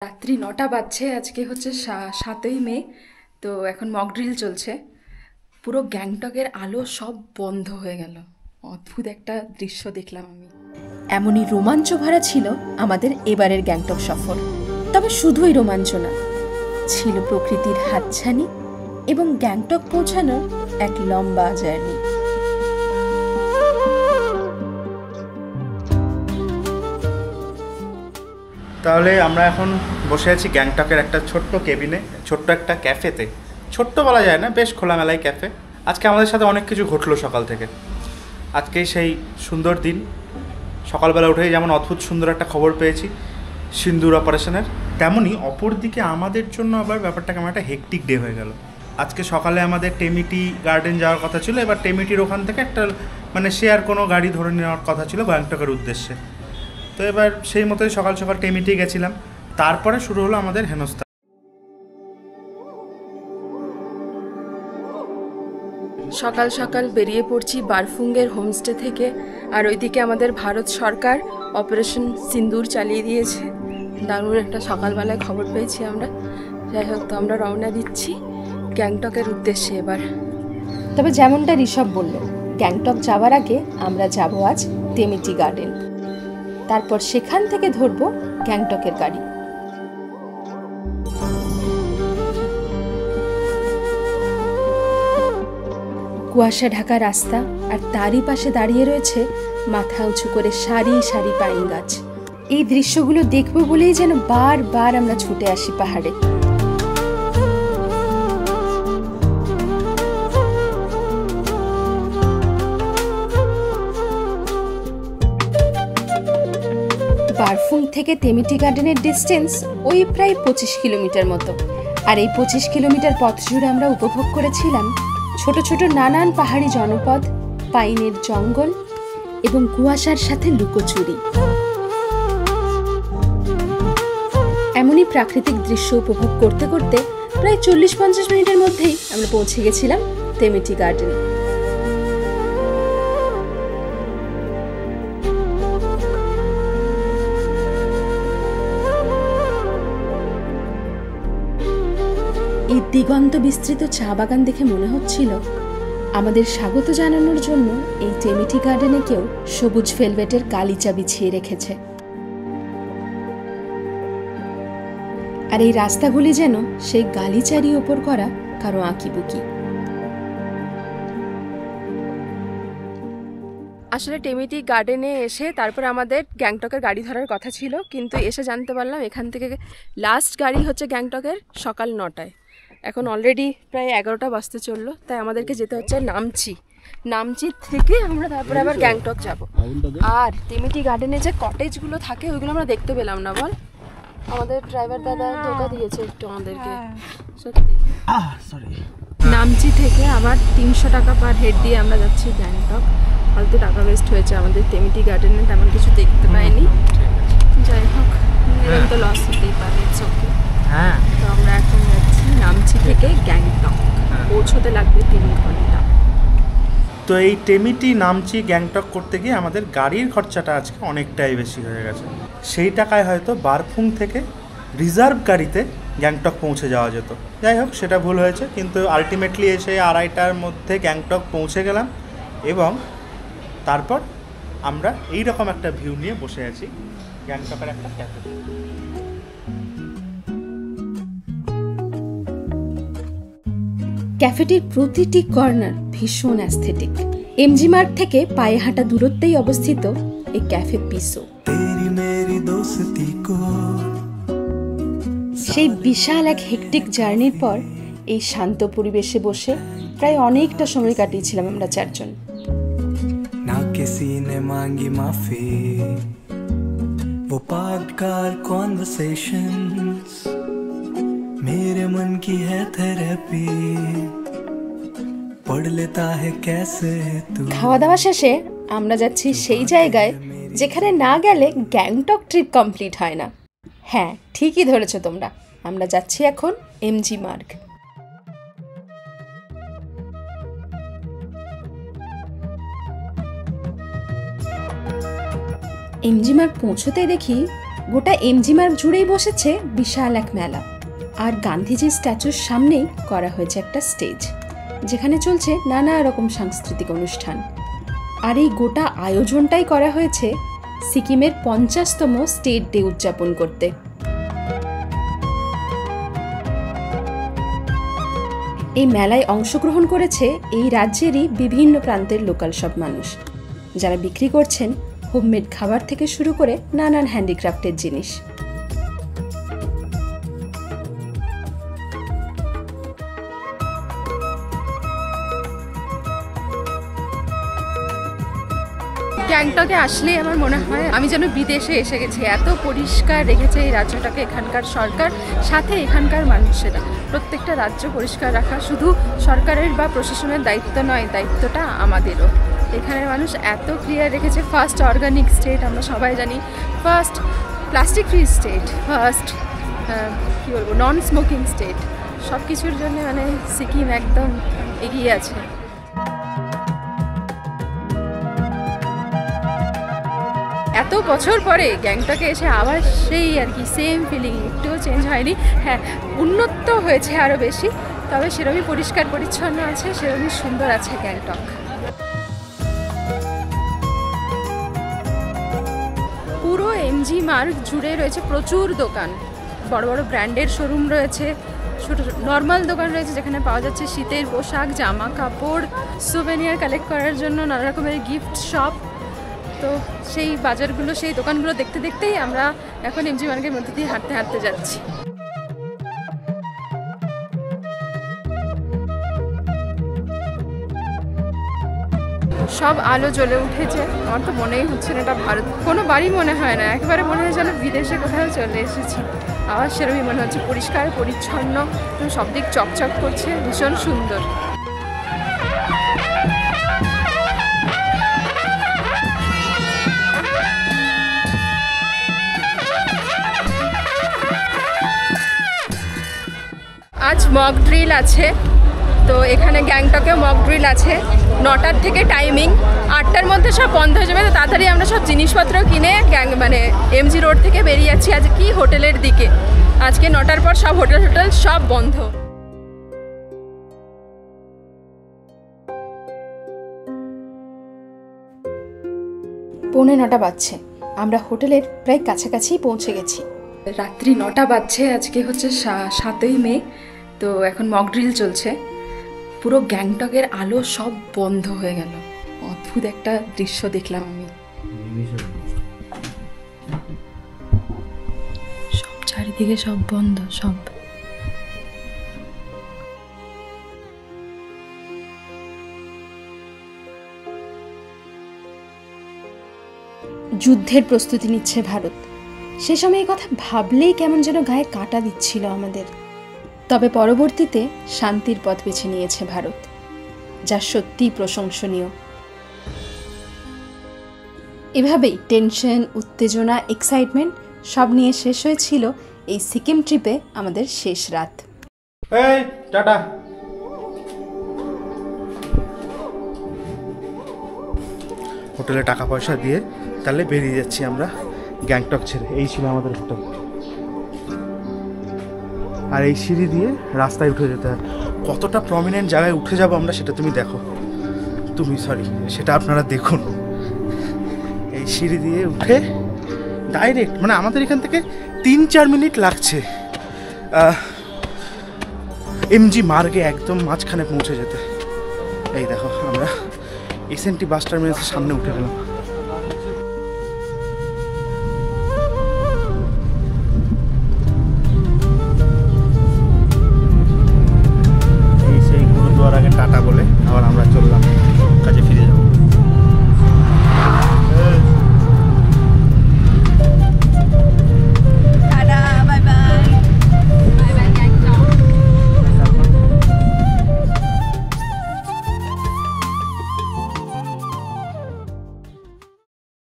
রাত্রি ৯টা বাজছে। আজকে হচ্ছে ৭ই মে। তো এখন মক ড্রিল চলছে। পুরো গ্যাংটকের আলো সব বন্ধ হয়ে গেল। অদ্ভুত একটা দৃশ্য দেখলাম আমি। এমনই রোমাঞ্চ ভরা ছিল আমাদের এবারের গ্যাংটক সফর। তবে শুধুই রোমাঞ্চ না, ছিল প্রকৃতির হাতছানি এবং গ্যাংটক পৌঁছানোর এক লম্বা জার্নি। তাহলে আমরা এখন বসে আছি গ্যাংটকের একটা ছোট্ট কেবিনে, ছোট্ট একটা ক্যাফেতে। ছোট্ট বলা যায় না, বেশ খোলামেলায় ক্যাফে। আজকে আমাদের সাথে অনেক কিছু ঘটলো সকাল থেকে। আজকে সেই সুন্দর দিন। সকালবেলা উঠেই যেমন অদ্ভুত সুন্দর একটা খবর পেয়েছি সিন্দুর অপারেশনের, তেমনই অপরদিকে আমাদের জন্য আবার ব্যাপারটা কেমন একটা হেকটিক ডে হয়ে গেল। আজকে সকালে আমাদের টেমিটি গার্ডেন যাওয়ার কথা ছিল। এবার টেমিটির ওখান থেকে একটা শেয়ার কোনো গাড়ি ধরে নেওয়ার কথা ছিল গ্যাংটকের উদ্দেশ্যে। তো এবার সেই মতোই সকাল সকাল টেমিটি গেছিলাম। তারপরে শুরু হলো আমাদের হেনস্থা। সকাল সকাল বেরিয়ে পড়ছি বারফুঙ্গের হোমস্টে থেকে। আর ওইদিকে আমাদের ভারত সরকার অপারেশন সিন্দুর চালিয়ে দিয়েছে। দারুণ একটা সকালবেলায় খবর পেয়েছি আমরা। যাই হোক, তো আমরা রওনা দিচ্ছি গ্যাংটকের উদ্দেশ্যে এবার। তবে যেমনটা ঋষভ বলল, গ্যাংটক যাওয়ার আগে আমরা যাব আজ টেমিটি গার্ডেন। তারপর সেখান থেকে ধরবো গ্যাংটকের গাড়ি। কুয়াশা ঢাকা রাস্তা, আর তারই পাশে দাঁড়িয়ে রয়েছে মাথা উঁচু করে সারি সারি পাইন গাছ। এই দৃশ্যগুলো দেখবো বলেই যেন বারবার আমরা ছুটে আসি পাহাড়ে। বারফুং থেকে টেমিটি গার্ডেনের ডিস্টেন্স ওই প্রায় 25 কিলোমিটার মতো। আর এই 25 কিলোমিটার পথ জুড়ে আমরা উপভোগ করেছিলাম ছোট ছোট নানান পাহাড়ি জনপদ, পাইনের জঙ্গল এবং কুয়াশার সাথে লুকোচুরি। এমনই প্রাকৃতিক দৃশ্য উপভোগ করতে করতে প্রায় 40-50 মিনিটের মধ্যেই আমরা পৌঁছে গেছিলাম টেমিটি গার্ডেন। এই দিগন্ত বিস্তৃত চা বাগান দেখে মনে হচ্ছিল আমাদের স্বাগত জানানোর জন্য এই টেমিটি গার্ডেনে কেউ সবুজ ভেলভেটের গালিচা বিছিয়ে রেখেছে। আর এই রাস্তাগুলি যেন সেই গালিচারই ওপর করা কারো আঁকিবুকি। আসলে টেমিটি গার্ডেনে এসে তারপর আমাদের গ্যাংটকের গাড়ি ধরার কথা ছিল, কিন্তু এসে জানতে পারলাম এখান থেকে লাস্ট গাড়ি হচ্ছে গ্যাংটকের সকাল 9টায়। এখন অলরেডি প্রায় 11টা বাজতে চললো, তাই আমাদেরকে যেতে হচ্ছে নামচি থেকে আমরা তারপরে আবার গ্যাংটক যাব। আর টেমিটি গার্ডেনে যে কটেজগুলো থাকে ওইগুলো আমরা দেখতে পেলাম না। বল, আমাদের ড্রাইভার দাদা ধোকা দিয়েছে একটু আমাদেরকে, সত্যি। নামচি থেকে আবার 300 টাকা পার হেড দিয়ে আমরা যাচ্ছি গ্যাংটক। ফালতু টাকা ওয়েস্ট হয়েছে আমাদের। টেমিটি গার্ডেনে তেমন কিছু দেখতে পাইনি। যাই হোক, তো লস হতেই পারে। হ্যাঁ, তো আমরা এখন যাচ্ছি নামচি থেকে গ্যাংটক। পৌঁছতে লাগবে 3 ঘন্টা। তো এই টেমিটি নামচি গ্যাংটক করতে গিয়ে আমাদের গাড়ির খরচাটা আজকে অনেকটাই বেশি হয়ে গেছে। সেই টাকায় হয়তো বারফুং থেকে রিজার্ভ গাড়িতে গ্যাংটক পৌঁছে যাওয়া যেত। যাই হোক, সেটা ভুল হয়েছে, কিন্তু আলটিমেটলি এসে 2:30টার মধ্যে গ্যাংটক পৌঁছে গেলাম। এবং তারপর আমরা এইরকম একটা ভিউ নিয়ে বসে আছি গ্যাংটকের একটা ক্যাফে। ক্যাফেটির প্রতিটি কর্নার ভীষণ অ্যাস্থেটিক। এমজি মার্গ থেকে পায়ে হাঁটা দূরত্বেই অবস্থিত এই ক্যাফে পিসো। সেই বিশাল এক হেকটিক জার্নির পর এই শান্ত পরিবেশে বসে প্রায় অনেকটা সময় কাটিয়েছিলাম আমরা 4 জন। না কিসি নে মাঙ্গি মাফি, वो पागल कन्वर्सेशंस मेरे मन की है थेरेपी, पढ़ लेता है कैसे तू। খাওয়া দাওয়া শেষে আমরা যাচ্ছি সেই জায়গায় যেখানে না গেলে গ্যাংটক ট্রিপ কমপ্লিট হয় না। হ্যাঁ, ঠিকই ধরেছো তোমরা, আমরা যাচ্ছি এখন এমজি মার্গ। এমজি মার্গ পৌঁছতেই দেখি গোটা এমজি মার্গ জুড়েই বসেছে বিশাল এক মেলা, আর গান্ধীজির স্ট্যাচুর সামনেই করা হয়েছে একটা স্টেজ, যেখানে চলছে নানা রকম সাংস্কৃতিক অনুষ্ঠান। আর এই গোটা আয়োজনটাই করা হয়েছে সিকিমের 50তম স্টেট ডে উদযাপন করতে। এই মেলায় অংশগ্রহণ করেছে এই রাজ্যেরই বিভিন্ন প্রান্তের লোকাল সব মানুষ, যারা বিক্রি করছেন হোমমেড খাবার থেকে শুরু করে নানান হ্যান্ডিক্রাফটের জিনিস। গ্যাংটকে আসলে আমার মনে হয় আমি যেন বিদেশে এসে গেছি। এত পরিষ্কার রেখেছে এই রাজ্যটাকে এখানকার সরকার, সাথে এখানকার মানুষেরা। প্রত্যেকটা রাজ্য পরিষ্কার রাখা শুধু সরকারের বা প্রশাসনের দায়িত্ব নয়, দায়িত্বটা আমাদেরও। এখানের মানুষ এত ক্লিয়ার রেখেছে। ফার্স্ট অর্গানিক স্টেট আমরা সবাই জানি, first plastic free state, first কী বলবো নন স্মোকিং স্টেট। সব কিছুর জন্য মানে সিকিম একদম এগিয়ে আছে। এত বছর পরে গ্যাংটকে এসে আবার সেই আর কি সেম ফিলিং, একটুও চেঞ্জ হয়নি। হ্যাঁ, উন্নত হয়েছে আরও বেশি, তবে সেরকমই পরিষ্কার পরিচ্ছন্ন আছে, সেরকমই সুন্দর আছে গ্যাংটক। পুরো এমজি মার্গ জুড়ে রয়েছে প্রচুর দোকান, বড় বড় ব্র্যান্ডের শোরুম রয়েছে, ছোটো নর্মাল দোকান রয়েছে যেখানে পাওয়া যাচ্ছে শীতের পোশাক, জামা কাপড়, সুভেনিয়ার কালেক্ট করার জন্য নানা রকমের গিফট শপ। তো সেই বাজারগুলো, সেই দোকানগুলো দেখতে দেখতেই আমরা এখন এমজি মার্গের মধ্যে দিয়ে হাঁটতে হাঁটতে যাচ্ছি। সব আলো জ্বলে উঠেছে, আমার তো মনেই হচ্ছে না এটা ভারত। কোনো বাড়ি মনে হয় না, একেবারে মনে হয় যেন বিদেশে কোথাও চলে এসেছি। আবার সেরকমই মনে হচ্ছে, পরিষ্কার পরিচ্ছন্ন, সব দিক চকচক করছে, ভীষণ সুন্দর। আজ মক ড্রিল আছে, তো এখানে গ্যাংটকেও মক ড্রিল আছে। 9টার থেকে টাইমিং, 8টার মধ্যে সব বন্ধ হয়ে যাবে। তো তাড়াতাড়ি আমরা সব জিনিসপত্র কিনে মানে এমজি রোড থেকে বেরিয়ে যাচ্ছি আজ কি হোটেলের দিকে। আজকে 9টার পর সব হোটেল সব বন্ধ। পৌনে 9টা বাজছে, আমরা হোটেলের প্রায় কাছাকাছি পৌঁছে গেছি। রাত্রি 9টা বাজছে, আজকে হচ্ছে 7ই মে। তো এখন মক ড্রিল চলছে। পুরো গ্যাংটকের আলো সব বন্ধ হয়ে গেল। অদ্ভুত একটা দৃশ্য দেখলাম আমি। সব চারিদিকে সব বন্ধ, সব। যুদ্ধের প্রস্তুতি নিচ্ছে ভারত। সে সময় এই কথা ভাবলেই কেমন যেন গায়ে কাঁটা দিচ্ছিল আমাদের। তবে পরবর্তীতে শান্তির পথ বেছে নিয়েছে ভারত, যা সত্যিই প্রশংসনীয়। এভাবেই টেনশন, উত্তেজনা, এক্সাইটমেন্ট সব নিয়ে শেষ হয়েছিল এই সিকিম ট্রিপে আমাদের শেষ রাত। এই টাটা। হোটেলে টাকা পয়সা দিয়ে তাহলে বেরিয়ে যাচ্ছি আমরা গ্যাংটক ছেড়ে। এই ছিল আমাদের হোটেল, আর এই সিঁড়ি দিয়ে রাস্তায় উঠে যেতে হয়। কতটা প্রমিনেন্ট জায়গায় উঠে যাব আমরা সেটা সেটা আপনারা দেখুন। এই সিঁড়ি দিয়ে উঠে ডাইরেক্ট, মানে আমাদের এখান থেকে 3-4 মিনিট লাগছে এমজি মার্গে একদম মাঝখানে পৌঁছে যেতে। এই দেখো আমরা এসএনটি বাস টার্মিনাসের সামনে উঠে গেলাম।